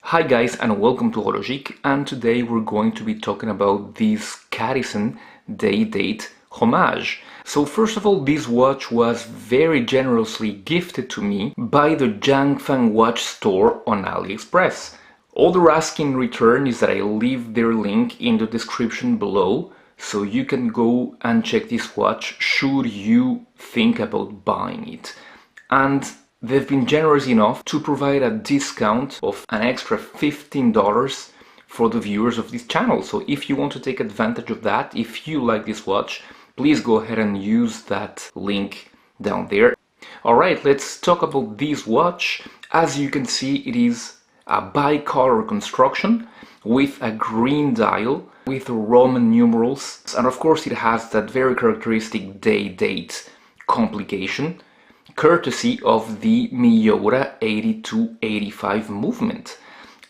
Hi guys, and welcome to Horologique, and today we're going to be talking about this Cadisen Day-Date homage. So first of all, this watch was very generously gifted to me by the Jiangfang watch store on AliExpress. All they're asking in return is that I leave their link in the description below, so you can go and check this watch should you think about buying it. And they've been generous enough to provide a discount of an extra $15 for the viewers of this channel. So if you want to take advantage of that, if you like this watch, please go ahead and use that link down there. Alright, let's talk about this watch. As you can see, it is a bicolour construction with a green dial with Roman numerals, and of course it has that very characteristic day-date complication, courtesy of the Miyota 8285 movement.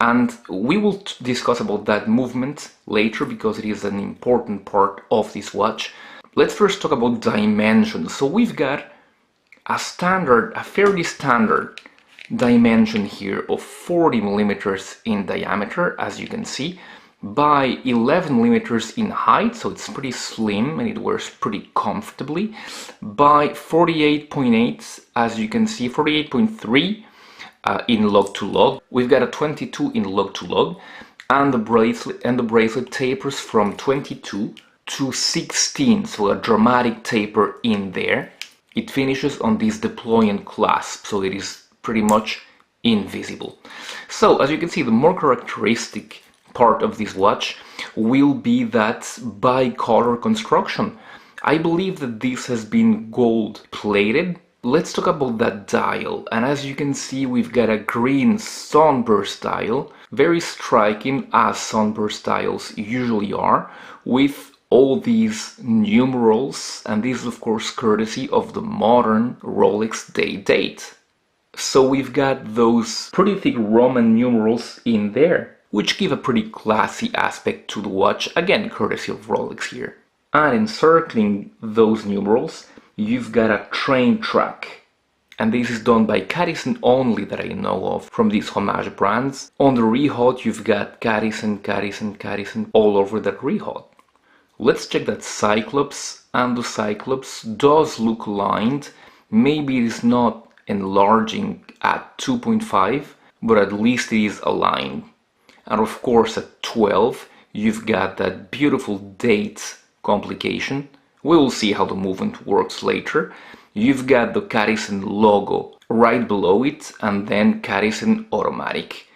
And we will discuss about that movement later because it is an important part of this watch. Let's first talk about dimensions. So we've got a fairly standard dimension here of 40 millimeters in diameter, as you can see, by 11 millimeters in height, so it's pretty slim and it wears pretty comfortably, by 48.8, as you can see, 48.3 in lug to lug. We've got a 22 in lug to lug, and the bracelet tapers from 22 to 16, so a dramatic taper in there. It finishes on this deployant clasp, so it is pretty much invisible. So as you can see, the more characteristic part of this watch will be that bicolour construction. I believe that this has been gold plated. Let's talk about that dial, and as you can see, we've got a green sunburst dial, very striking as sunburst dials usually are, with all these numerals, and this is of course courtesy of the modern Rolex day-date. So we've got those pretty thick Roman numerals in there, which give a pretty classy aspect to the watch, again courtesy of Rolex here. And encircling those numerals, you've got a train track. And this is done by Cadisen only that I know of from these homage brands. On the rehaut, you've got Cadisen, Cadisen, Cadisen all over that rehaut. Let's check that Cyclops, and the Cyclops does look lined. Maybe it is not enlarging at 2.5, but at least it is aligned. And of course at 12 you've got that beautiful date complication. We will see how the movement works later. You've got the Cadisen logo right below it, and then Cadisen automatic.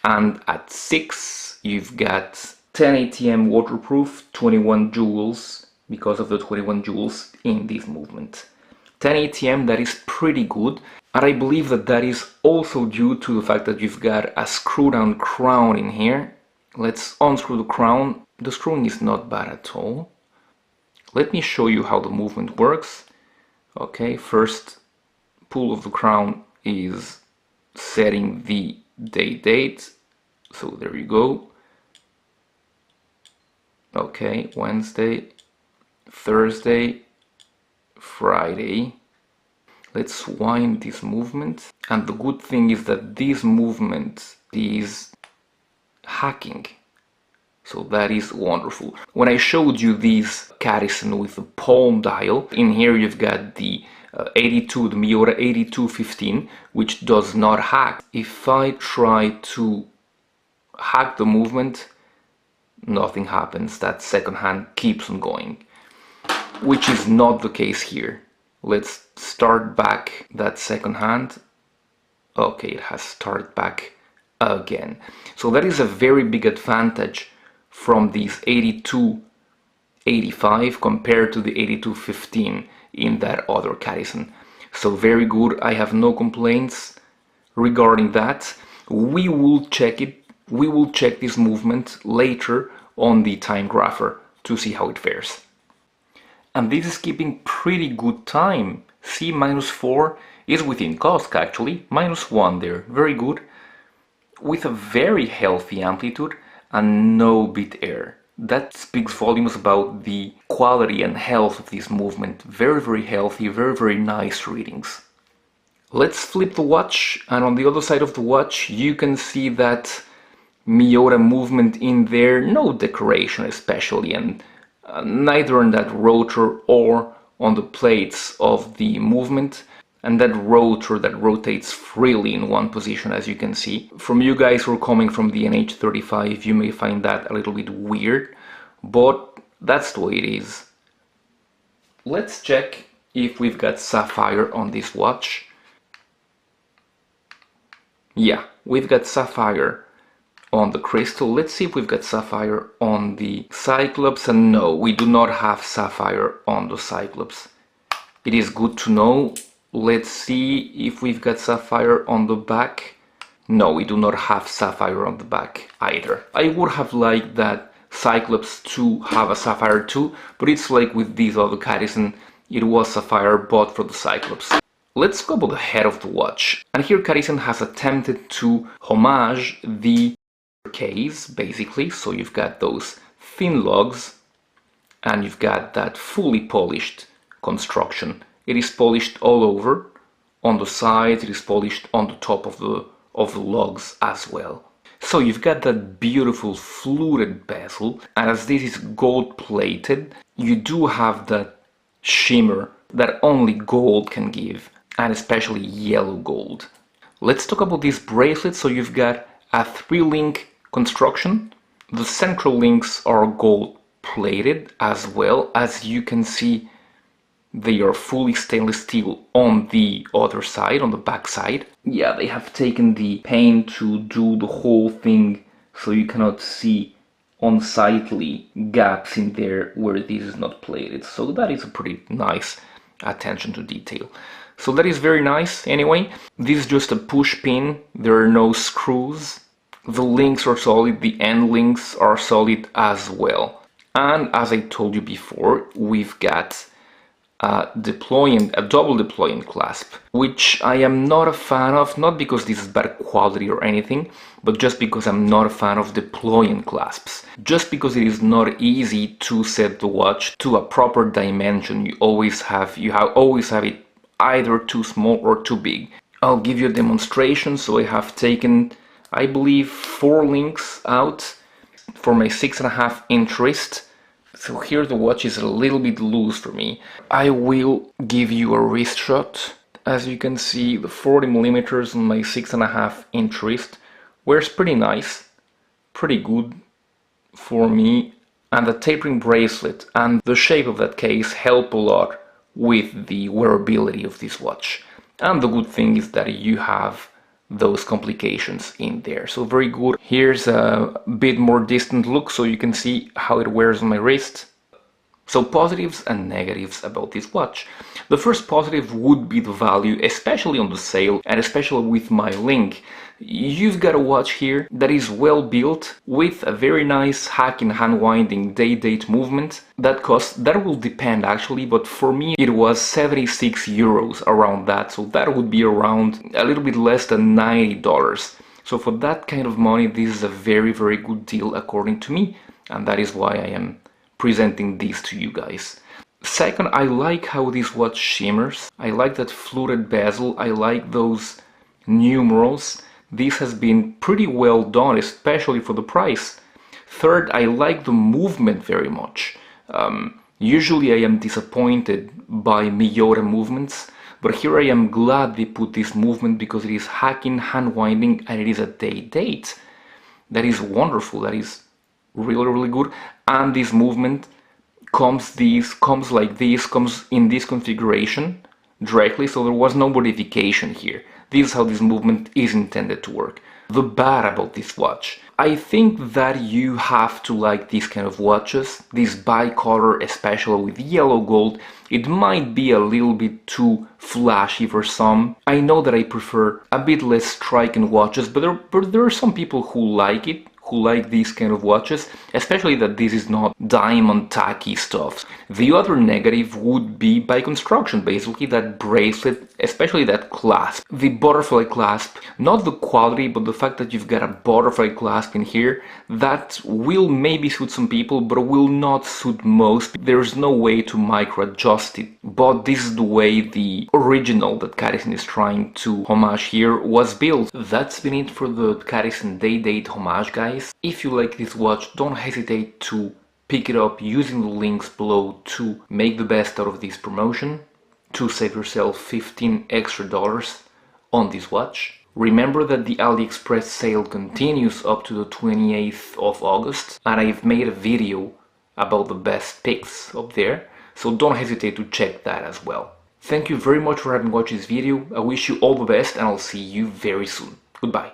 And at 6 you've got 10 ATM waterproof, 21 jewels, because of the 21 jewels in this movement. 10 ATM, that is pretty good, and I believe that that is also due to the fact that you've got a screw down crown in here. Let's unscrew the crown. The screwing is not bad at all. Let me show you how the movement works. Okay, first pull of the crown is setting the date, so there you go. Okay, Wednesday, Thursday, Friday. Let's wind this movement, and the good thing is that this movement is hacking, so that is wonderful. When I showed you this Cadisen with the palm dial, in here you've got the the Miyota 8215, which does not hack. If I try to hack the movement, nothing happens. That second hand keeps on going, which is not the case here. Let's start back that second hand. Okay, it has started back again. So that is a very big advantage from these 8285 compared to the 8215 in that other Cadisen. So very good. I have no complaints regarding that. We will check it. We will check this movement later on the time grapher to see how it fares. And this is keeping pretty good time. See, -4 is within cost actually, -1 there, very good. With a very healthy amplitude and no bit error. That speaks volumes about the quality and health of this movement. Very, very healthy, very, very nice readings. Let's flip the watch, and on the other side of the watch you can see that Miyota movement in there, no decoration especially, and neither on that rotor or on the plates of the movement. And that rotor that rotates freely in one position, as you can see. From you guys who are coming from the NH35, you may find that a little bit weird, but that's the way it is. Let's check if we've got sapphire on this watch. Yeah, we've got sapphire on the crystal. Let's see if we've got sapphire on the Cyclops, and no, we do not have sapphire on the Cyclops. It is good to know. Let's see if we've got sapphire on the back. No, we do not have sapphire on the back either. I would have liked that Cyclops to have a sapphire too, but it's like with these other Cadisen, it was sapphire bought for the Cyclops. Let's go about the head of the watch. And here Cadisen has attempted to homage the case, basically. So you've got those thin lugs and you've got that fully polished construction. It is polished all over, on the sides, it is polished on the top of the lugs as well. So you've got that beautiful fluted bezel, and as this is gold plated, you do have that shimmer that only gold can give, and especially yellow gold. Let's talk about this bracelet. So you've got a 3-link construction. The central links are gold plated as well. As you can see, they are fully stainless steel on the other side, on the back side. Yeah, they have taken the paint to do the whole thing so you cannot see unsightly gaps in there where this is not plated. So that is a pretty nice attention to detail. So that is very nice. Anyway, this is just a push pin. There are no screws. The links are solid, the end links are solid as well. And as I told you before, we've got a double deploying clasp, which I am not a fan of, not because this is bad quality or anything, but just because I'm not a fan of deploying clasps. Just because it is not easy to set the watch to a proper dimension. You always have it either too small or too big. I'll give you a demonstration. So I have taken, I believe, 4 links out for my 6.5-inch wrist. So here the watch is a little bit loose for me. I will give you a wrist shot. As you can see, the 40mm on my 6.5-inch wrist wears pretty nice, pretty good for me. And the tapering bracelet and the shape of that case help a lot with the wearability of this watch. And the good thing is that you have those complications in there. So very good. Here's a bit more distant look so you can see how it wears on my wrist. So positives and negatives about this watch. The first positive would be the value, especially on the sale and especially with my link. You've got a watch here that is well built with a very nice hack and hand winding day-date movement. That will depend actually, but for me it was 76 euros, around that. So that would be around a little bit less than $90. So for that kind of money, this is a very, very good deal according to me. And that is why I am presenting these to you guys. Second, I like how this watch shimmers. I like that fluted bezel. I like those numerals. This has been pretty well done, especially for the price. Third, I like the movement very much. Usually I am disappointed by Miyota movements, but here I am glad they put this movement because it is hacking, hand winding, and it is a day-date. That is wonderful. That is really, really good. And this movement comes in this configuration directly, so there was no modification here. This is how this movement is intended to work. The bad about this watch, I think that you have to like these kind of watches, this bicolour, especially with yellow gold. It might be a little bit too flashy for some. I know that I prefer a bit less striking watches, but there are some people who like it, who like these kind of watches, especially that this is not diamond tacky stuff. The other negative would be by construction, basically that bracelet, especially that clasp, the butterfly clasp. Not the quality, but the fact that you've got a butterfly clasp in here, that will maybe suit some people, but will not suit most. There's no way to micro adjust it, but this is the way the original that Cadisen is trying to homage here was built. That's been it for the Cadisen Day-Date homage, guys. If you like this watch, don't hesitate to pick it up using the links below to make the best out of this promotion, to save yourself $15 extra on this watch. Remember that the AliExpress sale continues up to the 28th of August, and I've made a video about the best picks up there, so don't hesitate to check that as well. Thank you very much for having watched this video. I wish you all the best, and I'll see you very soon. Goodbye.